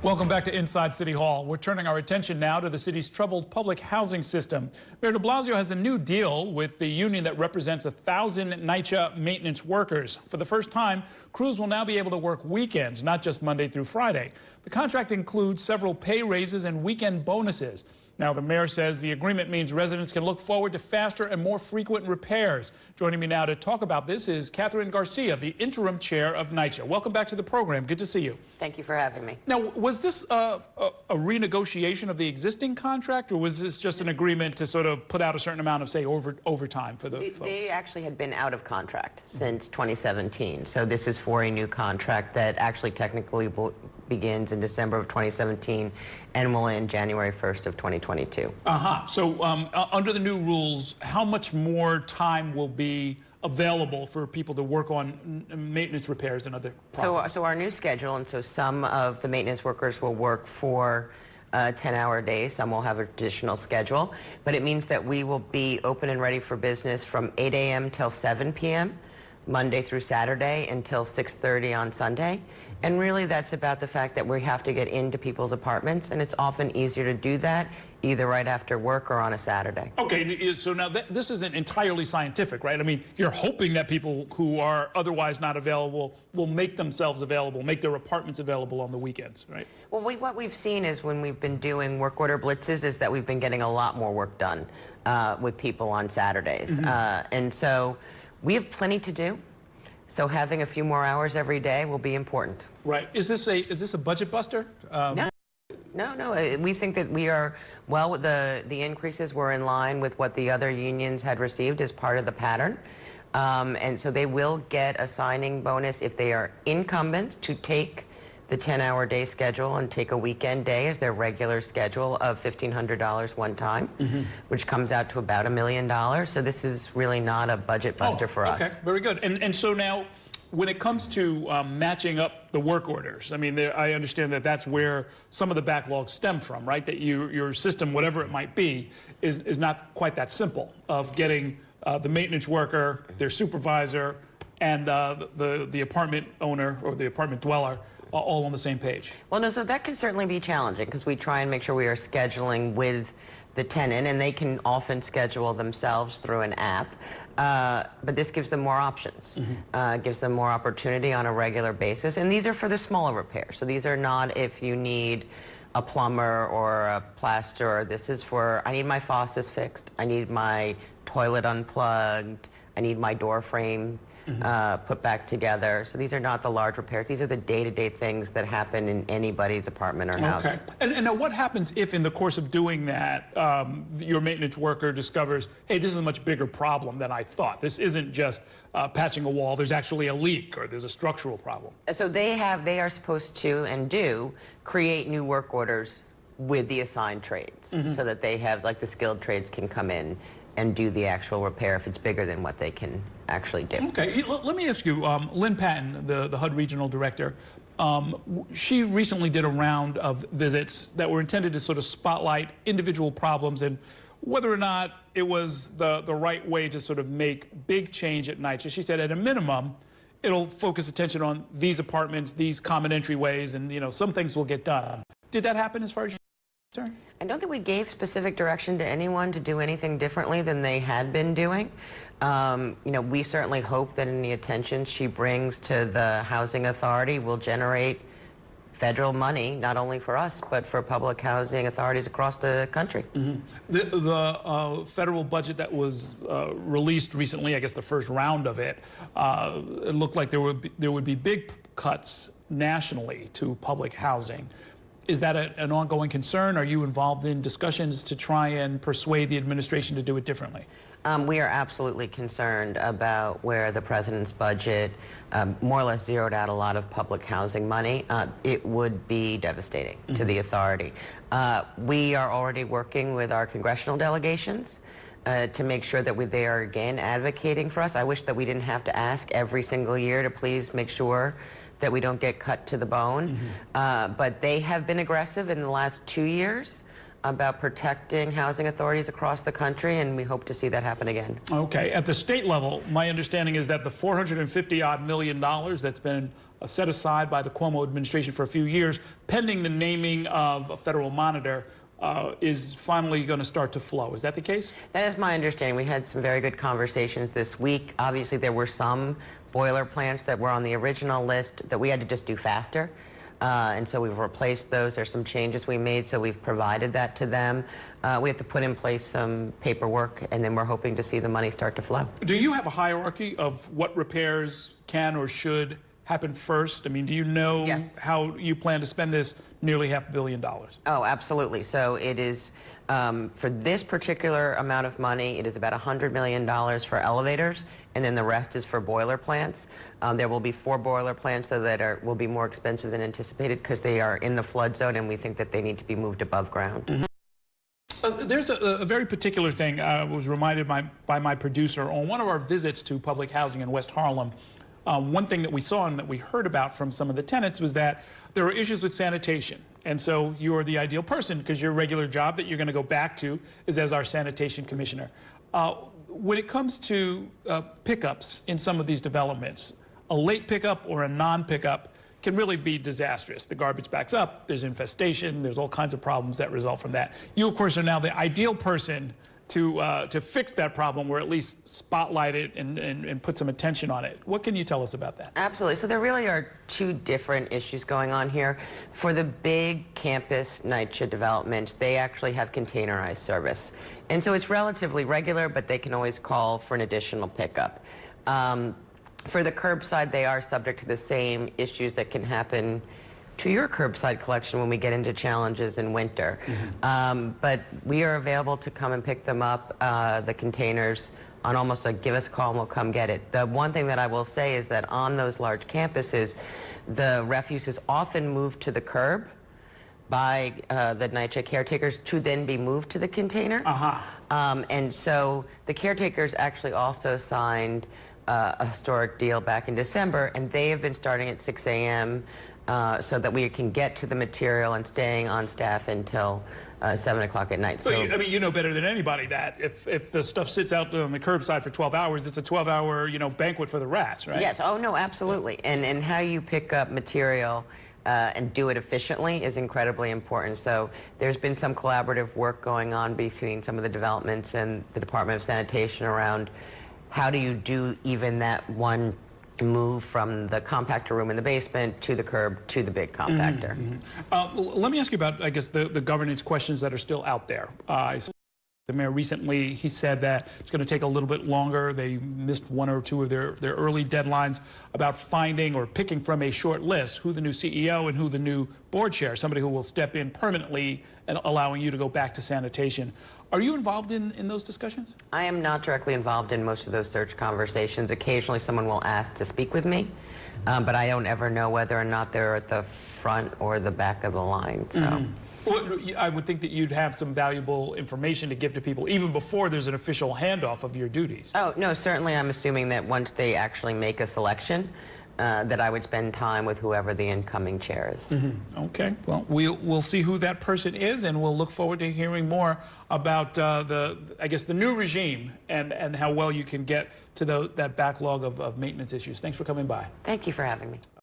Welcome back to Inside City Hall. We're turning our attention now to the city's troubled public housing system. Mayor de Blasio has a new deal with the union that represents 1,000 NYCHA maintenance workers. For the first time, crews will now be able to work weekends, not just Monday through Friday. The contract includes several pay raises and weekend bonuses. Now, the mayor says the agreement means residents can look forward to faster and more frequent repairs. Joining me now to talk about this is Kathryn Garcia, the interim chair of NYCHA. Welcome back to the program. Good to see you. Thank you for having me. Now, was this a renegotiation of the existing contract, or was this just an agreement to sort of put out a certain amount of, say, overtime for the folks? They actually had been out of contract since 2017. So this is for a new contract that actually technically begins in December of 2017 and will end January 1st of 2022. So under the new rules, how much more time will be available for people to work on maintenance repairs and other problems? So our new schedule, and so some of the maintenance workers will work for 10-hour days, some will have an additional schedule, but it means that we will be open and ready for business from 8 a.m. till 7 p.m. Monday through Saturday until 6:30 on Sunday. And really that's about the fact that we have to get into people's apartments, and it's often easier to do that either right after work or on a Saturday. Okay, so now this isn't entirely scientific, right? I mean, you're hoping that people who are otherwise not available will make themselves available, make their apartments available on the weekends, right? Well, what we've seen is when we've been doing work order blitzes is that we've been getting a lot more work done with people on Saturdays. And so we have plenty to do. So having a few more hours every day will be important. Right. Is this a budget buster? No. We think that we are, well, with the increases were in line with what the other unions had received as part of the pattern. And so they will get a signing bonus if they are incumbents to take the 10-hour day schedule and take a weekend day as their regular schedule of $1,500 one time, which comes out to about $1 million. So this is really not a budget buster for us. Okay, very good. And so now, when it comes to matching up the work orders, I mean, I understand that that's where some of the backlogs stem from, right? That your system, whatever it might be, is not quite that simple of getting the maintenance worker, their supervisor, and the apartment owner or the apartment dweller all on the same page. Well, no, so that can certainly be challenging because we try and make sure we are scheduling with the tenant, and they can often schedule themselves through an app. But this gives them more options, gives them more opportunity on a regular basis. And these are for the smaller repairs. So these are not if you need a plumber or a plasterer. This is for, I need my faucets fixed, I need my toilet unplugged, I need my door frame put back together. So these are not the large repairs. These are the day-to-day things that happen in anybody's apartment or house. Okay. And now what happens if in the course of doing that, your maintenance worker discovers, hey, this is a much bigger problem than I thought. This isn't just patching a wall. There's actually a leak or there's a structural problem. So they are supposed to and do create new work orders with the assigned trades so that they have, like, the skilled trades can come in and do the actual repair if it's bigger than what they can actually do. Okay, let me ask you, Lynn Patton, the HUD Regional Director, she recently did a round of visits that were intended to sort of spotlight individual problems and whether or not it was the right way to sort of make big change at NYCHA. She said at a minimum, it'll focus attention on these apartments, these common entryways, and some things will get done. Did that happen as far as you're concerned? I don't think we gave specific direction to anyone to do anything differently than they had been doing. We certainly hope that any attention she brings to the Housing Authority will generate federal money, not only for us, but for public housing authorities across the country. The federal budget that was released recently, I guess the first round of it, it looked like there would be big cuts nationally to public housing. Is that an ongoing concern? Are you involved in discussions to try and persuade the administration to do it differently? We are absolutely concerned about where the president's budget more or less zeroed out a lot of public housing money. It would be devastating to the authority. We are already working with our congressional delegations to make sure that they are again advocating for us. I wish that we didn't have to ask every single year to please make sure that we don't get cut to the bone. But they have been aggressive in the last 2 years about protecting housing authorities across the country, and we hope to see that happen again. Okay. At the state level, my understanding is that the $450-odd million that's been set aside by the Cuomo administration for a few years, pending the naming of a federal monitor, is finally going to start to flow. Is that the case? That is my understanding. We had some very good conversations this week. Obviously, there were some boiler plants that were on the original list that we had to just do faster. And so we've replaced those. There's some changes we made, so we've provided that to them. We have to put in place some paperwork, and then we're hoping to see the money start to flow. Do you have a hierarchy of what repairs can or should happen first? I mean, do you know Yes. how you plan to spend this nearly $500 million? Oh, absolutely. So it is, for this particular amount of money, it is about $100 million for elevators, and then the rest is for boiler plants. There will be 4 boiler plants though, that will be more expensive than anticipated because they are in the flood zone, and we think that they need to be moved above ground. Mm-hmm. There's a very particular thing I was reminded by my producer on one of our visits to public housing in West Harlem. One thing that we saw and that we heard about from some of the tenants was that there were issues with sanitation. And so you are the ideal person because your regular job that you're going to go back to is as our sanitation commissioner. When it comes to pickups in some of these developments, a late pickup or a non-pickup can really be disastrous. The garbage backs up, there's infestation, there's all kinds of problems that result from that. You, of course, are now the ideal person to fix that problem, or at least spotlight it and put some attention on it. What can you tell us about that? Absolutely. So there really are 2 different issues going on here. For the big campus NYCHA developments, they actually have containerized service. And so it's relatively regular, but they can always call for an additional pickup. For the curbside, they are subject to the same issues that can happen to your curbside collection when we get into challenges in winter. Mm-hmm. But we are available to come and pick them up, the containers, on almost a give us a call and we'll come get it. The one thing that I will say is that on those large campuses, the refuse is often moved to the curb by the NYCHA caretakers to then be moved to the container. And so the caretakers actually also signed a historic deal back in December, and they have been starting at 6 a.m. So that we can get to the material and staying on staff until 7 o'clock at night. So, I mean, you know better than anybody that if the stuff sits out on the curbside for 12 hours, it's a 12-hour, banquet for the rats, right? Yes. Oh, no, absolutely. And how you pick up material and do it efficiently is incredibly important. So there's been some collaborative work going on between some of the developments and the Department of Sanitation around how do you do even that one move from the compactor room in the basement to the curb to the big compactor. Let me ask you about, I guess, the governance questions that are still out there. The mayor recently, he said that it's going to take a little bit longer. They missed 1 or 2 of their early deadlines about finding or picking from a short list who the new CEO and who the new board chair, somebody who will step in permanently and allowing you to go back to sanitation. Are you involved in those discussions? I am not directly involved in most of those search conversations. Occasionally someone will ask to speak with me, but I don't ever know whether or not they're at the front or the back of the line. So. Well, I would think that you'd have some valuable information to give to people even before there's an official handoff of your duties. Oh, no, certainly I'm assuming that once they actually make a selection, that I would spend time with whoever the incoming chair is. Okay, well, we'll see who that person is, and we'll look forward to hearing more about the new regime and how well you can get to that backlog of maintenance issues. Thanks for coming by. Thank you for having me.